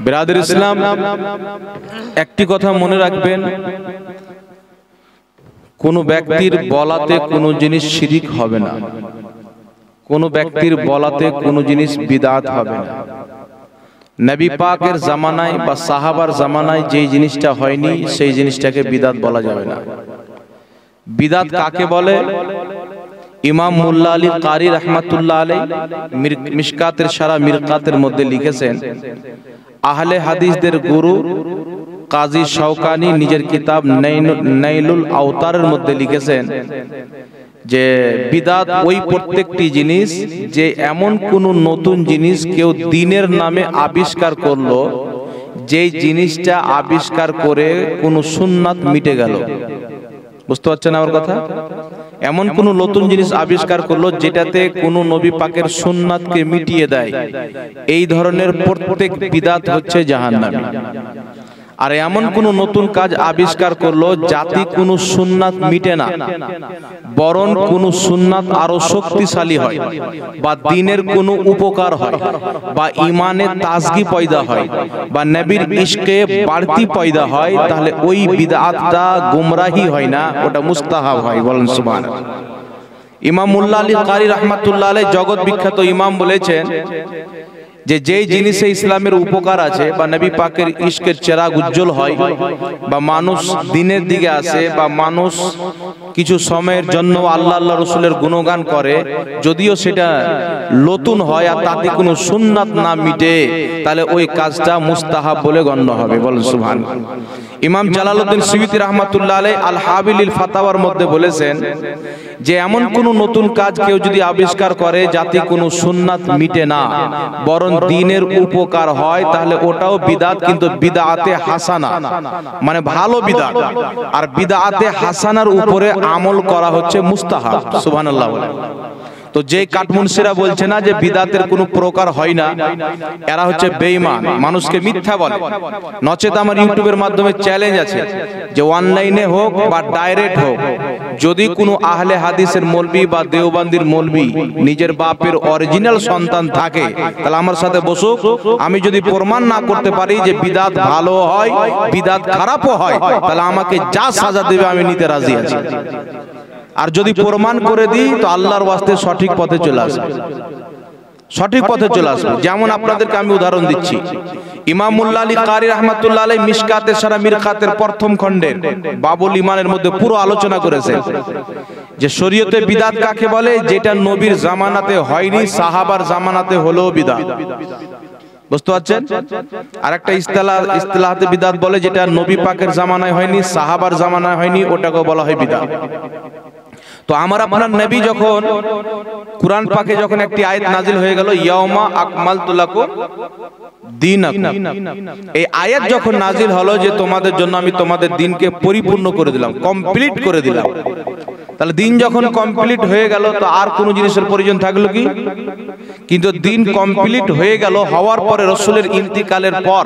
বিরাদর ইসলাম, একটি কথা মনে রাখবেন, কোন ব্যক্তির বলাতে কোনো জিনিস শিরিক হবে না, কোন ব্যক্তির বলাতে কোনো জিনিস বিদআত হবে না। নবী পাকের জামানায় বা সাহাবার জামানায় যেই জিনিসটা হয়নি সেই জিনিসটাকে বিদআত বলা যাবে না। বিদআত কাকে বলে? ইমাম মুল্লা আলী কারি রহমাতুল্লাহ আলাইহি মিশকাতের সারা মিরকাতের মধ্যে লিখেছেন, আহলে হাদিসদের গুরু কাজী শওকানি নিজের কিতাব নাইলুল আওতারের মধ্যে লিখেছেন যে বিদআত ওই প্রত্যেকটি জিনিস যে এমন কোন নতুন জিনিস কেউ দ্বীনের নামে আবিষ্কার করলো, যেই জিনিসটা আবিষ্কার করে কোন সুন্নাত মিটে গেল। বুঝতে পারছেন আমার কথা? এমন কোন নতুন জিনিস আবিষ্কার করলো যেটাতে কোন নবী পাকের সুন্নাতকে মিটিয়ে দেয়, এই ধরনের প্রত্যেক বিদআত হচ্ছে জাহান্নামী। আর এমন কোন নতুন কাজ আবিষ্কার করলো যাতে কোনো সুন্নাত মিটে না, বরং কোন সুন্নাত আরো শক্তিশালী হয় বা দ্বীনের কোনো উপকার হয় বা ঈমানের তাজগি পয়দা হয় বা নবীর ইশকে বাড়তি পয়দা হয়, তাহলে ওই বিদআতটা গুমরাহি হয় না, ওটা মুস্তাহাব হয়। বলেন সুবহানাল্লাহ। ইমাম মুল্লা আলী কারি রহমাতুল্লাহ আলাইহি জগৎ বিখ্যাত ইমাম বলেছেন যে যেই জিনিসে ইসলামের উপকার আছে বা নবী পাকের ইশকের চেরাগ উজ্জ্বল হয় বা মানুষ দ্বীনের দিকে আসে বা মানুষ কিছু সময়ের জন্য আল্লাহ আল্লাহ রসুলের গুণগান করে, যদিও সেটা নতুন হয় আর তাতে কোনো সুন্নাত না মিটে, তাহলে ওই কাজটা মুস্তাহাব বলে গণ্য হবে। বলেন সুবহানাল্লাহ। ইমাম জালালউদ্দিন সুয়ুতী রাহমাতুল্লাহ আলাইহি আল হাবিলিল ফাতাওয়ার মধ্যে বলেছেন যে এমন কোন নতুন কাজ কেউ যদি আবিষ্কার করে যাতে কোনো সুন্নাত মিটে না বরং দ্বীনের উপকার হয়, তাহলে ওটাও বিদআত, কিন্তু বিদআতে হাসানা মানে ভালো বিদআত। আর বিদআতে হাসানার উপরে আমল করা হচ্ছে মুস্তাহাব। সুবহানাল্লাহ বলে। তো যে কাটমুনসিরা বলছে না যে বিদআতের কোনো প্রকার হয় না, এরা হচ্ছে বেঈমান, মানুষকে মিথ্যা বলে। নচেত আমার ইউটিউবের মাধ্যমে চ্যালেঞ্জ আছে যে অনলাইনে হোক বা ডাইরেক্ট হোক, যদি কোনো আহলে হাদিসের মৌলবি বা দেওবন্দির মৌলবি নিজের বাপের অরিজিনাল সন্তান থাকে, তাহলে আমার সাথে বসুক। আমি যদি প্রমাণ না করতে পারি যে বিদআত ভালো হয়, বিদআত খারাপও হয়, তাহলে আমাকে যা সাজা দেবে আমি নিতে রাজি আছি। আর যদি প্রমাণ করে দিই তো আল্লাহর ওয়াস্তে সঠিক পথে চলে আসবে, সঠিক পথে চলে আসবে। যেমন আপনাদেরকে আমি উদাহরণ দিচ্ছি, ইমাম মুল্লা আলী কারি রহমাতুল্লাহ আলাইহি মিশকাতের সারা মিরকাতের প্রথম খণ্ডের বাবুল ঈমানের মধ্যে পুরো আলোচনা করেছেন যে শরীয়তে বিদআত কাকে বলে, যেটা নবীর জামানাতে হয়নি, সাহাবার জামানাতে হলো বিদআত। বুঝতে পারছেন? আর একটা ইসতিলাহাতে বিদআত বলে যেটা নবী পাকের জামানায় হয়নি, সাহাবার জামানায় হয়নি, ওটাকে বলা হয় বিদআত। তো আমার আপনার নবী যখন কুরআন পাকে যখন একটি আয়াত নাজিল হয়ে গেল, ইয়াউমা আকমালতু লাকুম দীনাকুম, এই আয়াত যখন নাজিল হলো যে তোমাদের জন্য আমি তোমাদের দ্বীনকে পরিপূর্ণ করে দিলাম, কমপ্লিট করে দিলাম, তাহলে দ্বীন যখন কমপ্লিট হয়ে গেল তো আর কোনো জিনিসের প্রয়োজন থাকলো কি? কিন্তু দ্বীন কমপ্লিট হয়ে গেল, হওয়ার পরে রাসূলের ইন্তিকালের পর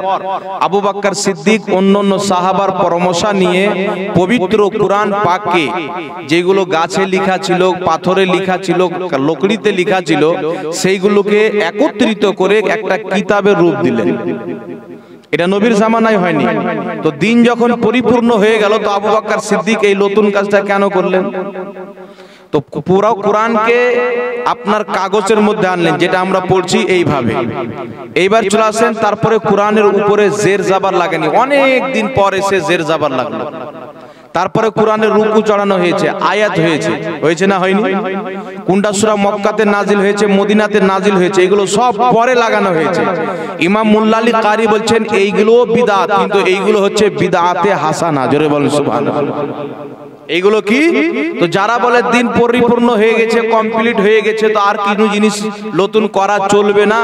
আবু বকর সিদ্দিক অন্যান্য সাহাবার পরামর্শ নিয়ে পবিত্র কুরআন পাককে, যেগুলো গাছে লেখা ছিল, পাথরে লেখা ছিল, লকড়িতে লেখা ছিল, সেইগুলোকে একত্রিত করে একটা কিতাবের রূপ দিলেন। এটা নবীর জামানায় হয়নি। তো দ্বীন যখন পরিপূর্ণ হয়ে গেল তো আবু বকর সিদ্দিক এই নতুন কাজটা কেন করলেন? তো পুরো কোরআনকে আপনার কাগজের মধ্যে আনলেন, যেটা আমরা পড়ছি এইভাবে। এইবার চলে আসেন, তারপরে কোরআনের উপরে জের জাবার লাগেনি, অনেক দিন পর এসে জের জাবার লাগলো। তারপরে কোরআনের রুকু চড়ানো হয়েছে, আয়াত হয়েছে, হয়েছে না হয়নি? কোনটা সূরা মক্কাতে নাজিল হয়েছে, মদিনাতে নাজিল হয়েছে, এগুলো সব পরে লাগানো হয়েছে। ইমাম মুল্লা আলী কারি বলছেন এইগুলো বিদআত, কিন্তু এইগুলো হচ্ছে বিদআতে হাসানা। জোরে বলেন সুবহানাল্লাহ। এইগুলো কি? তো যারা বলে দ্বীন পরিপূর্ণ হয়ে গেছে, কমপ্লিট হয়ে গেছে, তো আর কোনো জিনিস নতুন করা চলবে না,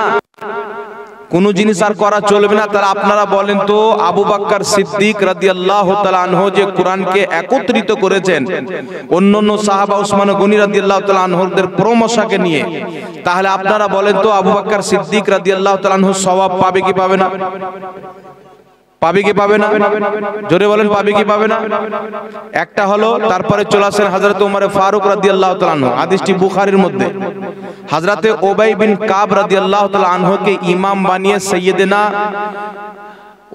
কোন জিনিস আর করা চলবে না, তারা আপনারা বলেন তো আবু বকর সিদ্দিক রাদিয়াল্লাহু তাআলা আনহু যে কোরআনকে একত্রিত করেছেন অন্যান্য সাহাবা উসমান গনি রাদিয়াল্লাহু তাআলা আনহুদের পরামর্শকে নিয়ে, তাহলে আপনারা বলেন তো আবু বকর সিদ্দিক রাদিয়াল্লাহু তাআলা আনহু সওয়াব পাবে কি পাবে না? পাবে কি পাবে না? জোরে বলেন, পাবে কি পাবে না? একটা হলো, তারপরে চলে আসেন হযরত ওমর ফারুক রাদিয়াল্লাহু তাআলা আনহু। হাদিসটি বুখারীর মধ্যে। হযরতে উবাই বিন কাব রাদিয়াল্লাহু তাআলা আনহুকে ইমাম বানিয়ে সাইয়্যিদিনা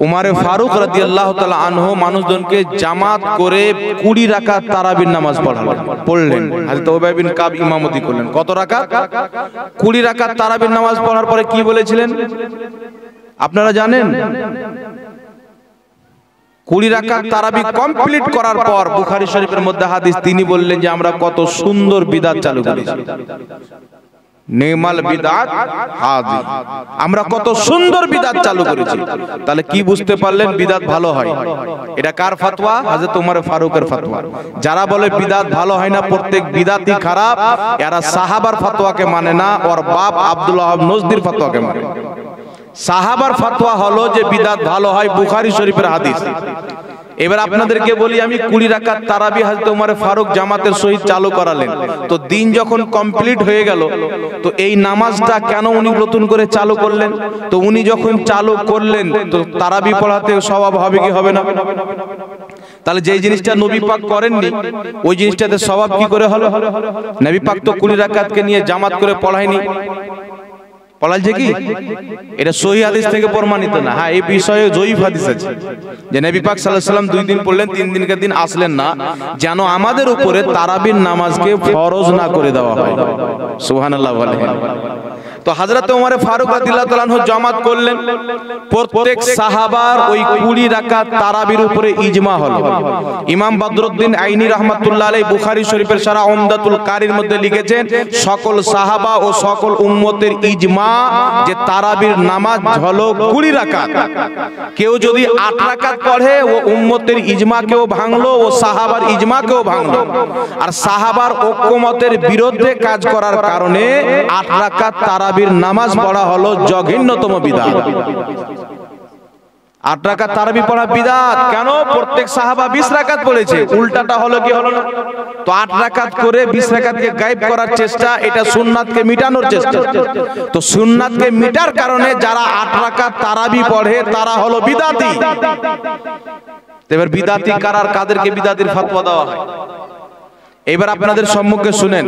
উমর ফারুক রাদিয়াল্লাহু তাআলা আনহু মানুষজনকে জামাত করে 20 রাকাত তারাবির নামাজ পড়লেন। হযরত উবাই বিন কাব ইমামতি করলেন। কত রাকাত? 20 রাকাত তারাবির নামাজ পড়ার পরে কি বলেছিলেন আপনারা জানেন? 20 রাকাত তারাবি কমপ্লিট করার পর বুখারী শরীফের মধ্যে হাদিস, তিনি বললেন যে আমরা কত সুন্দর বিদআত চালু করেছি। নেমাল বিদআত হাদি, আমরা কত সুন্দর বিদআত চালু করেছি। তাহলে কি বুঝতে পারলেন বিদআত ভালো হয়? এটা কার ফতোয়া? হযরত ওমর ফারুকের ফতোয়া। যারা বলে বিদআত ভালো হয় না, প্রত্যেক বিদআতই খারাপ, এরা সাহাবার ফতোয়াকে মানে না, ওর বাপ আব্দুল্লাহ ইবনে নজদির ফতোয়াকে মানে। সাহাবার ফতোয়া হলো যে বিদআত ভালো হয়, বুখারী শরীফের হাদিস। এবার আপনাদেরকে বলি, আমি 20 রাকাত তারাবি হযরত ওমর ফারুক জামাতের সহিত চালু করালেন। তো দিন যখন কমপ্লিট হয়ে গেল, তো এই নামাজটা কেন উনি নতুন করে চালু করলেন? তো উনি যখন চালু করলেন, তো তারাবি পড়াতে সওয়াব হবে কি হবে না? তাহলে যেই জিনিসটা নবী পাক করেননি, ওই জিনিসটাতে সওয়াব কি করে হলো? নবী পাক তো 20 রাকাতকে নিয়ে জামাত করে পড়ায়নি, পড়াইছে কি? এটা সহিহ হাদিস থেকে প্রমাণিত না। হ্যাঁ, এই বিষয়ে জয়ীফ হাদিস আছে যে নবী পাক সাল্লাল্লাহু আলাইহি ওয়াসাল্লাম 2 দিন পড়লেন, 3 দিনকে দিন আসলেন না, যেন আমাদের উপরে তারাবির নামাজকে ফরজ না করে দেওয়া হয়। সুবহানাল্লাহ বলেন। তো হযরত ওমর ফারুক রাদিয়াল্লাহু তাআলা আনহু জামাত করলেন। প্রত্যেক সাহাবার ওই 20 রাকাত তারাবির উপরে ইজমা হলো। ইমাম বদরুদ্দিন আইনি রাহমাতুল্লাহ আলাইহি বুখারী শরীফের সারা উমদাতুল কারীর মধ্যে লিখেছেন, সকল সাহাবা ও সকল উম্মতের ইজমা যে তারাবির নামাজ হলো 20 রাকাত। কেউ যদি 8 রাকাত পড়ে, ও উম্মতের ইজমাকেও ভাঙলো, ও সাহাবার ইজমাকেও ভাঙলো। আর সাহাবার ঐক্যমতের বিরুদ্ধে কাজ করার কারণে 8 রাকাত তারাবির নামাজ পড়া হলো জঘন্যতম বিদআত। 8 রাকাত তারাবি পড়া বিদআত কেন? প্রত্যেক সাহাবা 20 রাকাত পড়েছে, উল্টাটা হলো কি হলো না? তো 8 রাকাত করে 20 রাকাতকে গায়েব করার চেষ্টা, এটা সুন্নাতকে মিটানোর চেষ্টা। তো সুন্নাতকে মিটার কারণে যারা 8 রাকাত তারাবি পড়ে তারা হলো বিদআতি। এবার বিদআতি কারা, আর কাদেরকে বিদআতির ফতোয়া দেওয়া হয়? এবার আপনাদের সম্মুখে শুনেন,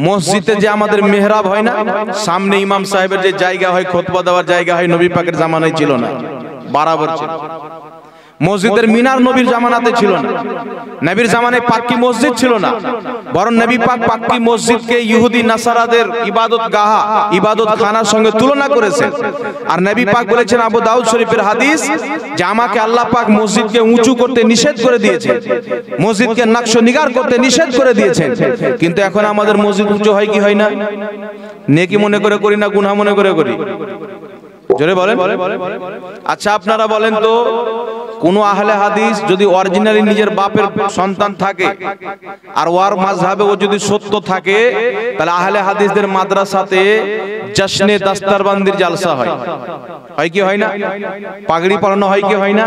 মসজিদে যে আমাদের মেহরাব হয় না, সামনে ইমাম সাহেবের যে জায়গা হয়, খুতবা দেওয়ার জায়গা হয়, নবী পাকের জামানায় ছিল না, বরাবর ছিল। মসজিদের মিনার নবীর জামানাতে ছিল না, নবীর জামানায় পাক্কি মসজিদ ছিল না, বরং নবী পাক পাক্কি মসজিদকে ইহুদি নাসারাদের ইবাদত গাহা, ইবাদত খানার সঙ্গে তুলনা করেছেন। আর নবী পাক বলেছেন, আবু দাউদ শরীফের হাদিস, যে আমাকে আল্লাহ পাক মসজিদকে উঁচু করতে নিষেধ করে দিয়েছেন, মসজিদকে নকশ নিগার করতে নিষেধ করে দিয়েছেন। কিন্তু এখন আমাদের মসজিদ উঁচু হয় কি হয় না? নেকি মনে করে করি না গুনাহ মনে করে করি? জোরে বলেন। আচ্ছা আপনারা বলেন তো, কোন আহলে হাদিস যদি অরিজিনালি নিজের বাপের সন্তান থাকে আর ওর মাযহাবে ও যদি সত্য থাকে, তাহলে আহলে হাদিসদের মাদ্রাসাতে জশ্নে দস্তরবন্দির জালসা হয়, হয় কি হয় না? পাগড়ি পরানো হয় কি হয় না?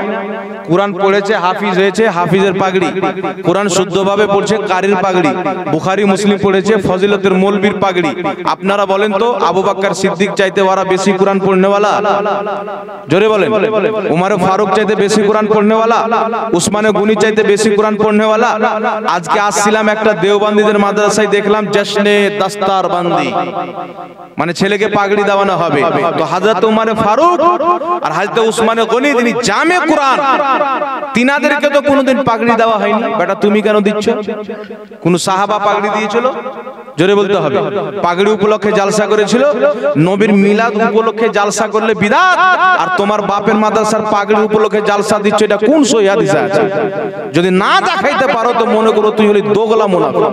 কুরআন পড়েছে, হাফিজ হয়েছে, হাফিজের পাগড়ি, কুরআন শুদ্ধভাবে পড়ছে, কারির পাগড়ি, বুখারী মুসলিম পড়েছে, ফজিলতের মৌলবীর পাগড়ি। আপনারা বলেন তো, আবু বকর সিদ্দিক চাইতে ওরা বেশি কুরআন পড়নেওয়ালা? জোরে বলেন। উমর ফারুক চাইতে বেশি কুরআন পড়নেওয়ালা? উসমানে গনি চাইতে বেশি কুরআন পড়নেওয়ালা? আজকে আসছিলাম একটা দেওবন্দীদের মাদ্রাসায়, দেখলাম জশ্নে দস্তরবন্দি, মানে ছেলেকে পাগড়ি দেওয়ানো হবে। তো হযরত উমর ফারুক আর হযরত উসমানে গনি, তিনি জামে কুরআন, তিনাদেরকে তো কোনোদিন পাগড়ি দেওয়া হয়নি। বেটা তুমি কেন দিচ্ছ? কোন সাহাবা পাগড়ি দিয়েছিল? জোরে বলতে হবে। পাগড়ি উপলক্ষে জালসা করেছিল, নবীর মিলাদ উপলক্ষে জালসা করলে বিদআত, আর তোমার বাপের মাদ্রাসার পাগড়ি উপলক্ষে জালসা দিচ্ছ, এটা কোন সহিহ হাদিসে আছে? যদি না দেখাইতে পারো তো মনে করো তুই হলি দোগলা মুনাফিক।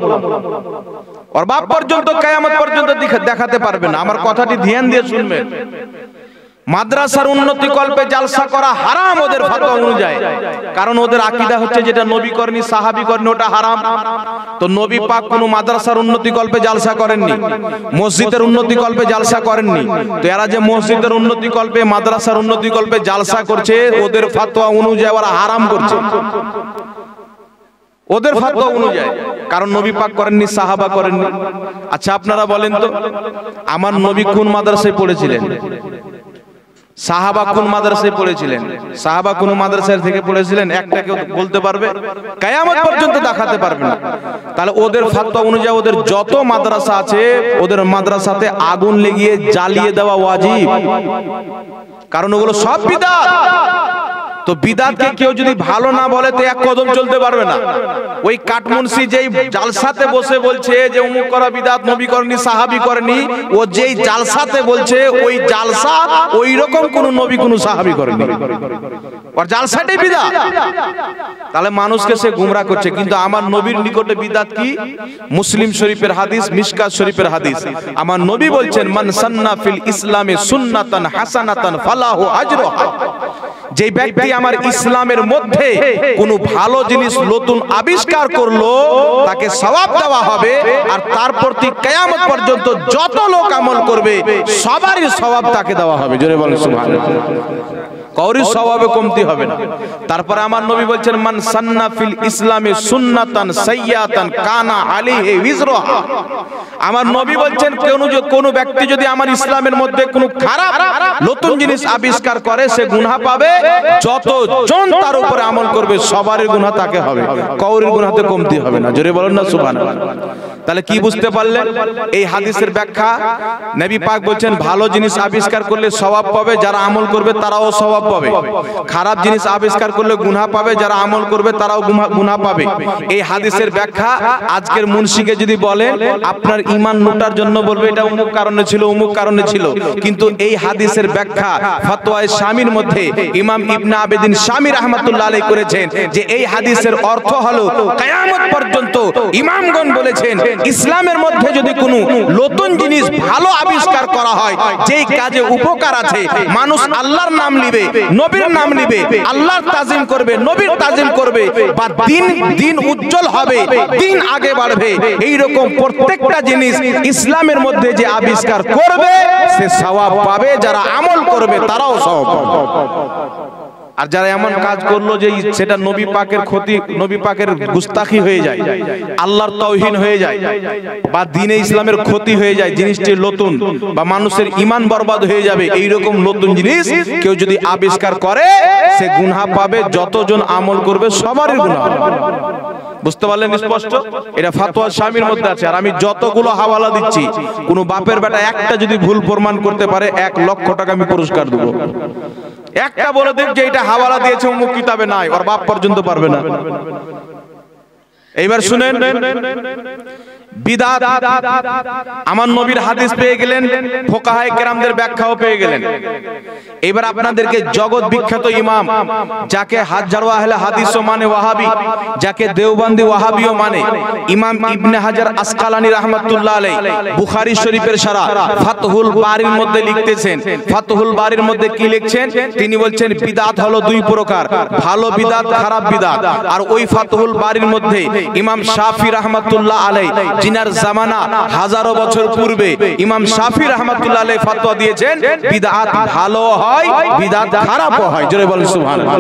ওর বাপ পর্যন্ত কিয়ামত পর্যন্ত দেখাতে পারবে না। আমার কথাটি ধ্যান দিয়ে শুনবেন। মাদ্রাসার উন্নতি কল্পে জালসা করা হারাম ওদের ফতোয়া অনুযায়ী, কারণ ওদের আকীদা হচ্ছে যেটা নবী করেনি, সাহাবী করেনি, ওটা হারাম। তো নবী পাক কোনো মাদ্রাসার উন্নতি কল্পে জালসা করেননি, মসজিদের উন্নতি কল্পে জালসা করেননি। তো এরা যে মসজিদের উন্নতি কল্পে, মাদ্রাসার উন্নতি কল্পে জালসা করছে, ওদের ফতোয়া অনুযায়ী ওরা হারাম করছে, ওদের ফতোয়া অনুযায়ী, কারণ নবী পাক করেননি, সাহাবা করেননি। আচ্ছা আপনারা বলেন তো, আমার নবী কোন মাদ্রাসায় পড়েছিলেন? সাহাবা কোন মাদ্রাসায় পড়েছিলেন? সাহাবা কোন মাদ্রাসা থেকে পড়েছিলেন? একটা কেউ বলতে পারবে? কিয়ামত পর্যন্ত দেখাতে পারবে না। তাহলে ওদের ফতোয়া অনুযায়ী ওদের যত মাদ্রাসা আছে ওদের মাদ্রাসাতে আগুন লাগিয়ে জ্বালিয়ে দেওয়া ওয়াজিব, কারণ ওগুলো সব বিদআত। তো বিদআতকে কেউ যদি ভালো না বলে তো এক কদম চলতে পারবে না। ওই কাটমুনসি যেই জালসাতে বসে বলছে যে অমুক করা বিদআত, নবী করেনি, সাহাবী করেনি, ও যেই জালসাতে বলছে ওই জালসা ওই রকম কোন নবী কোন সাহাবী করেনি, আর জালসাটাই বিদআত। তাহলে মানুষকে সে গুমরাহ করছে। কিন্তু আমার নবীর নিকটে বিদআত কি? মুসলিম শরীফের হাদিস, মিশকাত শরীফের হাদিস। আমার নবী বলছেন, মান সান্না ফিল ইসলামে সুন্নাতান হাসানাতান ফালাহু আজরুহা। যে ব্যক্তি আমার ইসলামের মধ্যে কোন ভালো জিনিস নতুন আবিষ্কার করলো তাকে সওয়াব দেওয়া হবে, আর তার প্রতি কিয়ামত পর্যন্ত যত লোক আমল করবে সবারই সওয়াব তাকে দেওয়া হবে। জোরে বলেন সুবহানাল্লাহ। কাউরির সওয়াবে কমতি হবে না। তারপরে আমার নবী বলছেন, মান সান্না ফিল ইসলামে সুন্নাতান সাইয়্যাতান কানা আলাইহি ওয়িজরুহা। আমার নবী বলছেন, কোন ব্যক্তি যদি আমার ইসলামের মধ্যে কোনো খারাপ নতুন জিনিস আবিষ্কার করে সে গুনাহ পাবে, যতজন তার উপরে আমল করবে সবারই গুনাহ তাকে হবে, কাউরির গুনাহতে কমতি হবে না। জোরে বলেন না সুবহানাল্লাহ। তাহলে কি বুঝতে পারলেন এই হাদিসের ব্যাখ্যা? নবী পাক বলছেন ভালো জিনিস আবিষ্কার করলে সওয়াব পাবে, যারা আমল করবে তারাও সওয়াব পাবে। খারাপ জিনিস আবিষ্কার করলে গুনাহ পাবে, যারা আমল করবে তারাও গুনাহ পাবে। এই হাদিসের ব্যাখ্যা আজকের মুন্সিকে যদি বলেন আপনার ঈমান লুটার জন্য বলবে এটা অমুক কারণে ছিল, অমুক কারণে ছিল। কিন্তু এই হাদিসের ব্যাখ্যা ফতোয়ায়ে শামীর মধ্যে ইমাম ইবনে আবেদিন শামী রাহমাতুল্লাহ আলাইহি করেছেন যে এই হাদিসের অর্থ হলো কিয়ামত পর্যন্ত ইমামগণ বলেছেন ইসলামের মধ্যে যদি কোনো নতুন জিনিস ভালো আবিষ্কার করা হয়, যেই কাজে উপকার আছে, মানুষ আল্লাহর নাম নিবে, নবীর নাম নিবে, আল্লাহর তাজিম করবে, নবীর তাজিম করবে, বা দিন উজ্জ্বল হবে, দিন আগে বাড়বে, এই রকম প্রত্যেকটা জিনিস ইসলামের মধ্যে যে আবিষ্কার করবে সে সওয়াব পাবে, যারা আমল করবে তারাও সওয়াব পাবে। আর যারা এমন কাজ করলো যে সেটা নবী পাকের ক্ষতি, নবী পাকের গুস্তাখি হয়ে যায়, আল্লাহর তাওহীন হয়ে যায়, বা দ্বীনে ইসলামের ক্ষতি হয়ে যায়, জিনিসটি নতুন, বা মানুষের ঈমান বরবাদ হয়ে যাবে, এই রকম নতুন জিনিস কেউ যদি আবিষ্কার করে সে গুনাহ পাবে, যতজন আমল করবে সবারই গুনাহ হবে। বুঝতে পারলেন স্পষ্ট? এটা ফতোয়া শামীর মধ্যে আছে। আর আমি যতগুলো হাওয়ালা দিচ্ছি, কোন বাপের বেটা একটা যদি ভুল প্রমাণ করতে পারে 1 লক্ষ টাকা আমি পুরস্কার দেব। একটা বলে দেখ যে এটা হাওয়ালা দিয়েছে অমুক কিতাবে নাই, ওর বাপ পর্যন্ত পারবে না। এইবার শুনেন, বিদআত আমার নবীর হাদিস পেয়ে গেলেন, ফুকাহায়ে কেরামদের ব্যাখ্যাও পেয়ে গেলেন। এবার আপনাদেরকে জগৎ বিখ্যাত ইমাম, যাকে হাজারো আহলে হাদিসও মানে ওয়াহাবি, যাকে দেওবন্দি ওয়াহাবিও মানে, ইমাম ইবনে হাজার আসকালানী রাহমাতুল্লাহ আলাইহি বুখারী শরীফের শারহ ফাতহুল বারীর মধ্যে লিখতেছেন। ফাতহুল বারীর মধ্যে কি লিখছেন? তিনি বলছেন বিদআত হলো 2 প্রকার, ভালো বিদআত, খারাপ বিদআত। আর ওই ফাতহুল বারীর মধ্যে ইমাম শাফি রাহমাতুল্লাহ আলাইহি, জিনার জামানা হাজারো বছর পূর্বে, ইমাম শাফি রাহমাতুল্লাহ আলাইহি ফতোয়া দিয়েছেন বিদআত ভালো হয়, বিদআত খারাপও হয়। জোরে বলেন সুবহানাল্লাহ।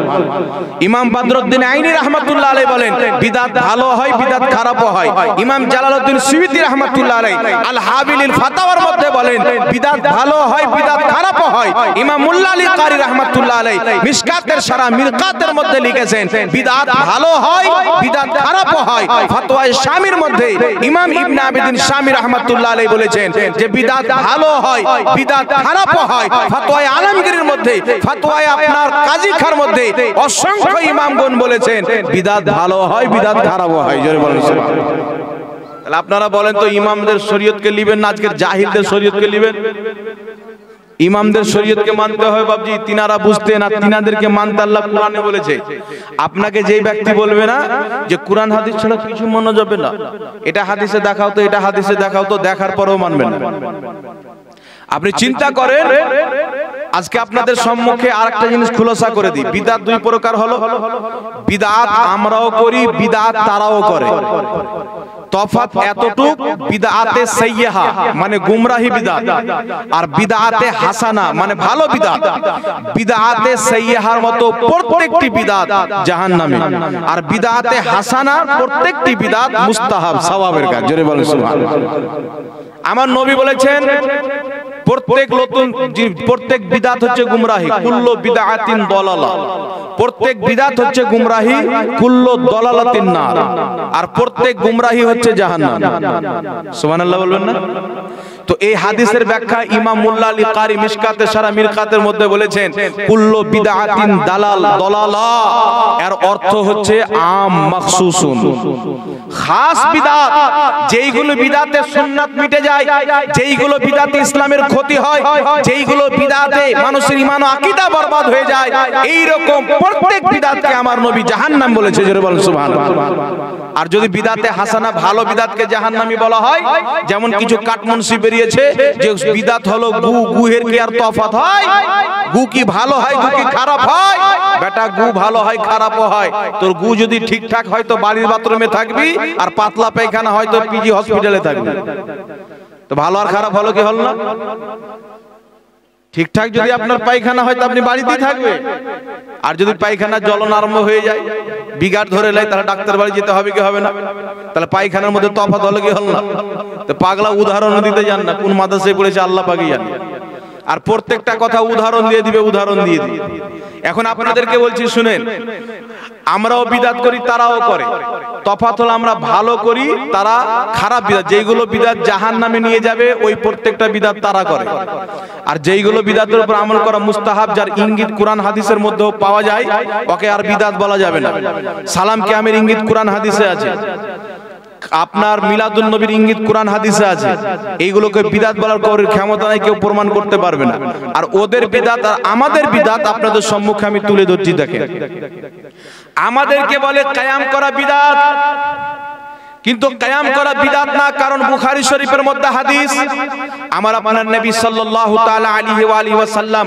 ইমাম বদরুদ্দিন আইনি রাহমাতুল্লাহ আলাইহি বলেন বিদআত ভালো হয়, বিদআত খারাপও হয়। ইমাম জালালউদ্দিন সুয়ুতী রাহমাতুল্লাহ আলাইহি আল হাবিলিল ফাতাওয়ার মধ্যে বলেন বিদআত ভালো হয়, বিদআত খারাপও হয়। ইমাম মুল্লা আলী কারি রাহমাতুল্লাহ আলাইহি মিশকাতের শারহ মিরকাতের মধ্যে লিখেছেন বিদআত ভালো হয়, বিদআত খারাপও হয়। ফতোয়ায়ে শামীর মধ্যে ইমাম ইবনে আবেদিন শামী রাহমাতুল্লাহ আলাইহি বলেছেন যে বিদআত ভালো হয়, বিদআত খারাপও হয়। ফতোয়ায়ে আলমগীরের মধ্যে, ফতোয়ায়ে আপনার কাজী খার মধ্যে অসংখ্য ইমামগণ বলেছেন বিদআত ভালো হয়, বিদআত খারাপও হয়। জোরে বলেন সুবহানাল্লাহ। তাহলে আপনারা বলেন তো ইমামদের শরীয়তকে নেবেন না আজকের জাহিলদের শরীয়তকে নেবেন? ইমামদের শরীয়তকে মানতে হয় বাবজি, তিনারা বুঝতেন, আর তিনাদেরকে মানতে আল্লাহ কোরআনে বলেছে। আপনাকে যেই ব্যক্তি বলবে না যে কোরআন হাদিস ছাড়া কিছু মানা যাবে না, এটা হাদিসে দেখাও তো, এটা হাদিসে দেখাও তো, দেখার পরেও মানবেন না। আপনি চিন্তা করেন, আজকে আপনাদের সম্মুখে আরেকটা জিনিস খুলাসা করে দিই। বিদআত 2 প্রকার হলো, বিদআত আমরাও করি, বিদআত তারাও করে। তফাৎ এতটুক, বিদআতে সাইয়্যিহা মানে গুমরাহি বিদআত, আর বিদআতে হাসানা মানে ভালো বিদআত। বিদআতে সাইয়্যিহার মতো প্রত্যেকটি বিদআত জাহান্নামী, আর বিদআতে হাসানা প্রত্যেকটি বিদআত মুস্তাহাব, সওয়াবের কাজ। জোরে বলেন সুবহানাল্লাহ। আমার নবী বলেছেন প্রত্যেক বিদআত হচ্ছে গুমরাহি, কুল্লু বিদআতিন দালালা। প্রত্যেক বিদআত হচ্ছে গুমরাহি, কুল্লু দালালাতিন নার। আর প্রত্যেক গুমরাহি হচ্ছে জাহান্নাম। সুবহানাল্লাহ বলবেন না? তো এই হাদিসের ব্যাখ্যা ইমাম মুল্লা আলী কারি মিশকাতে সারা মিরকাতের মধ্যে বলেছেন কুল্লু বিদআতিন দালালা। এর অর্থ হচ্ছে আম মাখসুসুন, খাস বিদআত, যেইগুলো বিদআতে সুন্নাত মিটে যায়, যেইগুলো বিদআতে ইসলামের ক্ষতি হয়, যেইগুলো বিদআতে মানুষের ঈমান ও আকীদা বরবাদ হয়ে যায়, এই রকম প্রত্যেক বিদআতকে আমার নবী জাহান্নাম বলেছে। জোরে বলুন সুবহানাল্লাহ। আর যদি বিদআতে হাসানা ভালো বিদআতকে জাহান্নামী বলা হয়, যেমন কিছু কাটমুনসি বেরিয়েছে যে বিদআত হলো গুহের কি আর তফাত হয়? গু কি ভালো হয়, গু কি খারাপ হয়? বেটা গু ভালো হয় খারাপও হয়। তোর গু যদি ঠিকঠাক হয় তো বাড়ির বাথরুমে থাকবি, আর পাতলা পায়খানা হয় তো পিজি হসপিটালে থাকবি। তো ভালো আর খারাপ হলো কি হল না? ঠিকঠাক যদি আপনার পায়খানা হয় তো আপনি বাড়িতেই থাকবে। আর যদি পায়খানা জ্বলন আরম্ভ হয়ে যায়, বিঘাট ধরে লাই, তাহলে ডাক্তার বাড়ি যেতে হবে কি হবে না? তাহলে পায়খানার মধ্যে তফাৎ হলো কি হল না? তো পাগলা উদাহরণ দিতে জান না, কোন মাদ্রাসায় পড়েছে আল্লাহ পাকই জানে। আর প্রত্যেকটা কথা উদাহরণ দিয়ে দিবে, উদাহরণ দিয়ে দিবে। এখন আপনাদেরকে বলছি শুনেন, আমরাও বিদআত করি, তারাও করে। তফাৎ হলো আমরা ভালো করি, তারা খারাপ বিদআত। যেইগুলো বিদআত জাহান্নামে নিয়ে যাবে ওই প্রত্যেকটা বিদআত তারা করে। আর যেইগুলো বিদআতের উপর আমল করা মুস্তাহাব, যার ইঙ্গিত কোরআন হাদিসের মধ্যেও পাওয়া যায়, ওকে আর বিদআত বলা যাবে না। সালাম কিয়ামের ইঙ্গিত কোরআন হাদিসে আছে, আপনার মিলাদুন নবীর ইঙ্গিত কোরআন হাদিসে আছে। এইগুলোকে বিদআত বলার ক্ষমতা নাই, কেউ প্রমাণ করতে পারবে না। আর ওদের বিদআত আর আমাদের বিদআত আপনাদের সম্মুখে আমি তুলে ধরছি। দেখেন, আমাদেরকে বলে কায়াম করা বিদআত, কিন্তু কায়াম করা বিদআত না। কারণ বুখারী শরীফের মধ্যে হাদিস, আমার আপনার নবী সাল্লাল্লাহু তাআলা আলাইহি ওয়া আলিহি ওয়াসাল্লাম,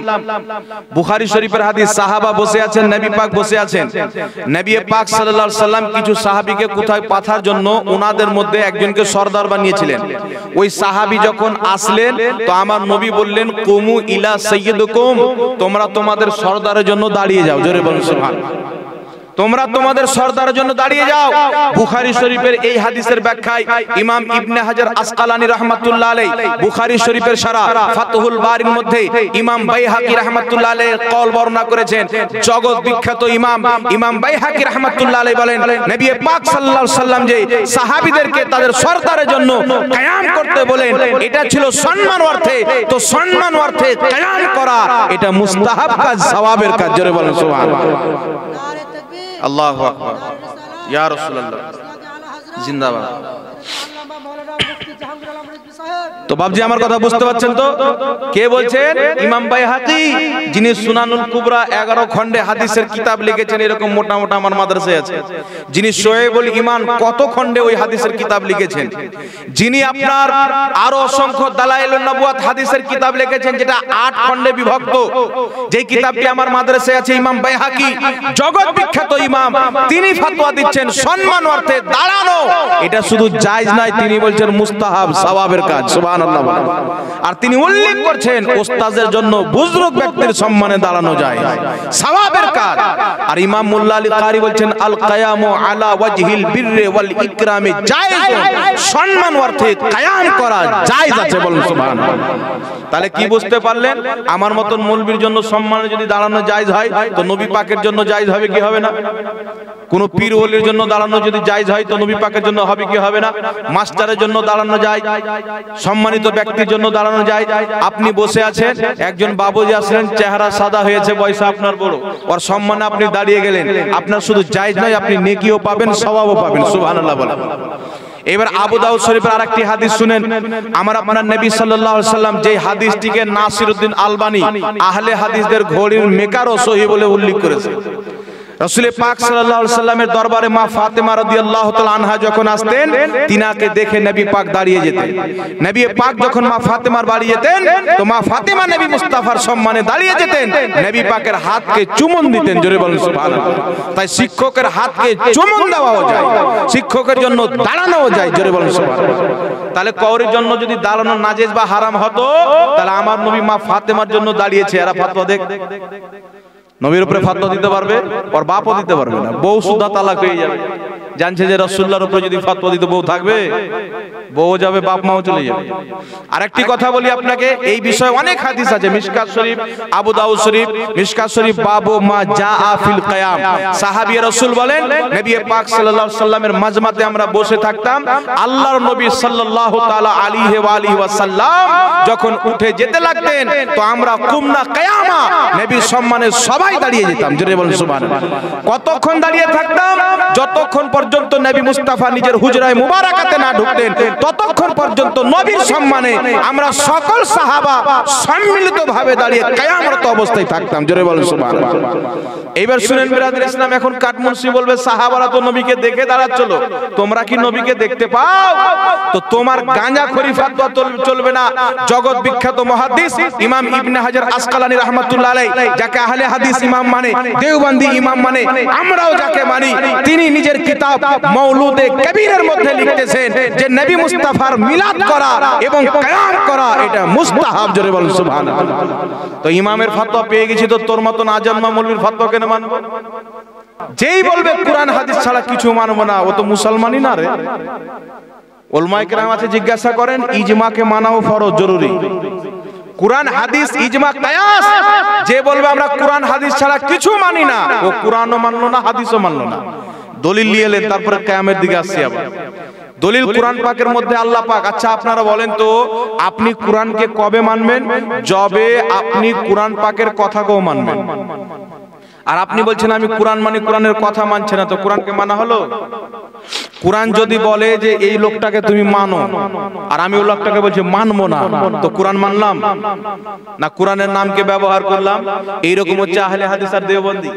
বুখারী শরীফের হাদিস, সাহাবা বসে আছেন, নবী পাক বসে আছেন। নবী পাক সাল্লাল্লাহু আলাইহি সাল্লাম কিছু সাহাবীকে কোথায় পাঠার জন্য ওনাদের মধ্যে একজনকে সরদার বানিয়েছিলেন। ওই সাহাবী যখন আসলেন তো আমার নবী বললেন, কুমু ইলা সাইয়্যিদুকুম, তোমরা তোমাদের সরদারের জন্য দাঁড়িয়ে যাও। জোরে বলুন সুবহানাল্লাহ। তোমরা তোমাদের সরদারের জন্য দাঁড়িয়ে যাও। বুখারী শরীফের এই হাদিসের ব্যাখ্যায় ইমাম ইবনে হাজার আসকালানী রাহমাতুল্লাহ আলাইহি বুখারী শরীফের শারা ফাতহুল বারির মধ্যে ইমাম বাইহাকী রাহমাতুল্লাহ আলাইহি কওল বর্ণনা করেছেন। জগৎ বিখ্যাত ইমাম বাইহাকী রাহমাতুল্লাহ আলাইহি বলেন, নবী পাক সাল্লাল্লাহু আলাইহি সাল্লাম যে সাহাবীদেরকে তাদের সরদারের জন্য কিয়াম করতে বলেন, এটা ছিল সম্মান অর্থে। তো সম্মান অর্থে কিয়াম করা এটা মুস্তাহাব কাজ, সওয়াবের কাজ। জোরে বলেন সুবহানাল্লাহ। আল্লাহু আকবার, ইয়া রাসূলুল্লাহ জিন্দাবাদ। তো বাবজি আমার কথা বুঝতে পারছেন তো? কে বলছেন? ইমাম বাইহাকী, যিনি সুনানুল কুবরা 11 খণ্ডে হাদিসের কিতাব লিখেছেন। এরকম মোটা মোটা আমার মাদ্রাসায় আছে। যিনি শুআইবুল ঈমান কত খণ্ডে ওই হাদিসের কিতাব লিখেছেন। যিনি আপনার আরো অসংখ্য দালাইলুন নবুয়াত হাদিসের কিতাব লিখেছেন, যেটা 8 খণ্ডে বিভক্ত। যেই কিতাবটি আমার মাদ্রাসায় আছে, ইমাম বাইহাকী জগৎ বিখ্যাত ইমাম, তিনি ফতোয়া দিচ্ছেন সম্মান অর্থে দাঁড়ানো এটা শুধু জায়েজ নয়, তিনি বলছেন মুস্তাহাব, সওয়াবের কাজ। সুবহানাল্লাহ। আর তিনি উল্লেখ করছেন ওস্তাদের জন্য বুজুর্গ ব্যক্তির সম্মানে দাঁড়ানো যায়, সওয়াবের কাজ। আর ইমাম মুল্লা আলী কারি বলছেন, আল কিয়ামু আলা ওয়াজহিল বিররি ওয়াল ইকরামি জায়েজ, সম্মান অর্থে কিয়াম করা জায়েজ আছে। বলুন সুবহানাল্লাহ। তাহলে কি বুঝতে পারলেন? আমার মতন মৌলবীর জন্য সম্মানে যদি দাঁড়ানো জায়েজ হয়, তো নবী পাকের জন্য জায়েজ হবে কি হবে না? কোন পীর ওলির জন্য দাঁড়ানো যদি জায়েজ হয়, তো নবী পাকের জন্য হবে কি হবে না? মাস্টারের জন্য দাঁড়ানো যায়, সম্মানিত ব্যক্তির জন্য দাঁড়ানো যায়। আপনি বসে আছেন, একজন বাবুজি আসলেন, চেহারা সাদা হয়েছে, বয়স আপনার বড়, ওর সম্মানে আপনি দাঁড়িয়ে গেলেন। আপনার শুধু জায়েজ নয়, আপনি নেকিও পাবেন, সওয়াবও পাবেন। সুবহানাল্লাহ বলেন। এবার আবু দাউদ শরীফের আরেকটি হাদিস শুনেন। আমার আপনার নবী সাল্লাল্লাহু আলাইহি সাল্লাম যে হাদিসটিকে নাসিরউদ্দিন আলবানী আহলে হাদিসদের ঘড়ির মেকার ও সহিহ বলে উল্লেখ করেছে। রাসূল পাক সাল্লাল্লাহু আলাইহি সাল্লামের দরবারে মা ফাতেমা রাদিয়াল্লাহু তাআলা আনহা যখন আসতেন, তিনাকে দেখে নবী পাক দাঁড়িয়ে যেতেন। নবী পাক যখন মা ফাতেমার বাড়ি যেতেন, তো মা ফাতেমা নবী মুস্তাফার সম্মানে দাঁড়িয়ে যেতেন, নবী পাকের হাতকে চুমন দিতেন। জোরে বলুন সুবহানাল্লাহ। তাই শিক্ষকের হাতকে চুমন দেওয়াও যায়, শিক্ষকের জন্য দাঁড়ানোও যায়। জোরে বলুন সুবহানাল্লাহ। তাহলে কওরের জন্য যদি দাঁড়ানো নাজেজ বা হারাম হতো, তাহলে আমার নবী মা ফাতেমার জন্য দাঁড়িয়েছে। এরা ফতোয়া দেখ, নবীর উপরে ফতোয়া দিতে পারবে, ওর বাপও দিতে পারবে না। বউ সুদ্ধা তালাক হয়ে যাবে। জানছে যে রাসূলুল্লাহর উপরে যদি ফতোয়া দিতে বউ থাকবে, বউ যাবে, বাপ মাও চলে যাবে। আরেকটি কথা বলি আপনাকে, এই বিষয়ে অনেক হাদিস আছে, মিশকাত শরীফ, আবু দাউদ শরীফ, মিশকাত শরীফ, বাবু মা জাআ ফিল কিয়াম। সাহাবী রাসূল বলেন, নবী পাক সাল্লাল্লাহু আলাইহি ওয়াসাল্লামের মাজমাতে আমরা বসে থাকতাম, আল্লাহর নবী সাল্লাল্লাহু তাআলা আলাইহি ওয়া আলিহি ওয়াসাল্লাম যখন উঠে যেতে লাগতেন তো আমরা কুমনা কিয়ামা, নবীর সম্মানে সবাই দাঁড়িয়ে যেতাম। জোরে বলুন সুবহানাল্লাহ। কতক্ষণ দাঁড়িয়ে থাকতাম? যতক্ষণ পর্যন্ত নবী মুস্তাফা নিজের হুজরায়ে মুবারাকাতে না ঢুকতেন ততক্ষণ পর্যন্ত নবীর সম্মানে আমরা সকল সাহাবা সম্মিলিতভাবে দাঁড়িয়ে কিয়ামত অবস্থায় থাকতাম। জোরে বলুন সুবহানাল্লাহ। এইবার শুনেন বিরাদর ইসলাম, এখন কাঠমুন্সি বলবে সাহাবারা তো নবীকে দেখে দাঁড়াচ্ছিল, তোমরা কি নবীকে দেখতে পাও? তো তোমার গাঁজাখড়ি ফাতোয়া চলবে না। জগৎ বিখ্যাত মুহাদ্দিস ইমাম ইবনে হাজার আসকালানী রাহমাতুল্লাহ আলাইহি, যাকে আহলে হাদিস ইমাম মানে, দেওবন্দি ইমাম মানে, আমরাও যাকে মানি, তিনি নিজের কিতাব মাউলুদে কবিরের মধ্যে লিখতেছেন যে নবী মুস্তাফার মিলাদ করা এবং কিয়াম করা এটা মুস্তাহাব। জোরে বলুন সুবহানাল্লাহ। তো ইমামের ফতোয়া পেয়ে গেছি, তো তোর মতন আজন্মা মৌলবীর ফতোয়া কেন মানব? যেই বলবে কোরআন হাদিস ছাড়া কিছু মানব না, ও তো মুসলমানই না রে। উলামায়ে কেরাম আছে, জিজ্ঞাসা করেন ইজমাকে মানাও ফরজ জরুরি, কোরআন হাদিস ইজমা কিয়াস। যে বলবে আমরা কোরআন হাদিস ছাড়া কিছু মানি না, ও কোরআনও মানলো না, হাদিসও মানলো না। দলিল নিয়ে এলেন, তারপরে কিয়ামের দিকে আসছি আবার। দলিল কোরআন পাকের মধ্যে আল্লাহ পাক, আচ্ছা আপনারা বলেন তো আপনি কোরআনকে কবে মানবেন? যবে আপনি কোরআন পাকের কথাকেও মানবেন। আর আপনি বলছেন আমি কোরআন মানি, কোরআনের কথা মানছে না, তো কোরআনকে মানা হলো? কোরআন যদি বলে যে এই লোকটাকে তুমি মানো, আর আমি ওই লোকটাকে বলছি মানবো না, তো কোরআন মানলাম না কোরআনের নামকে ব্যবহার করলাম? এইরকম হচ্ছে আহলে হাদিস আর দেওবন্দি।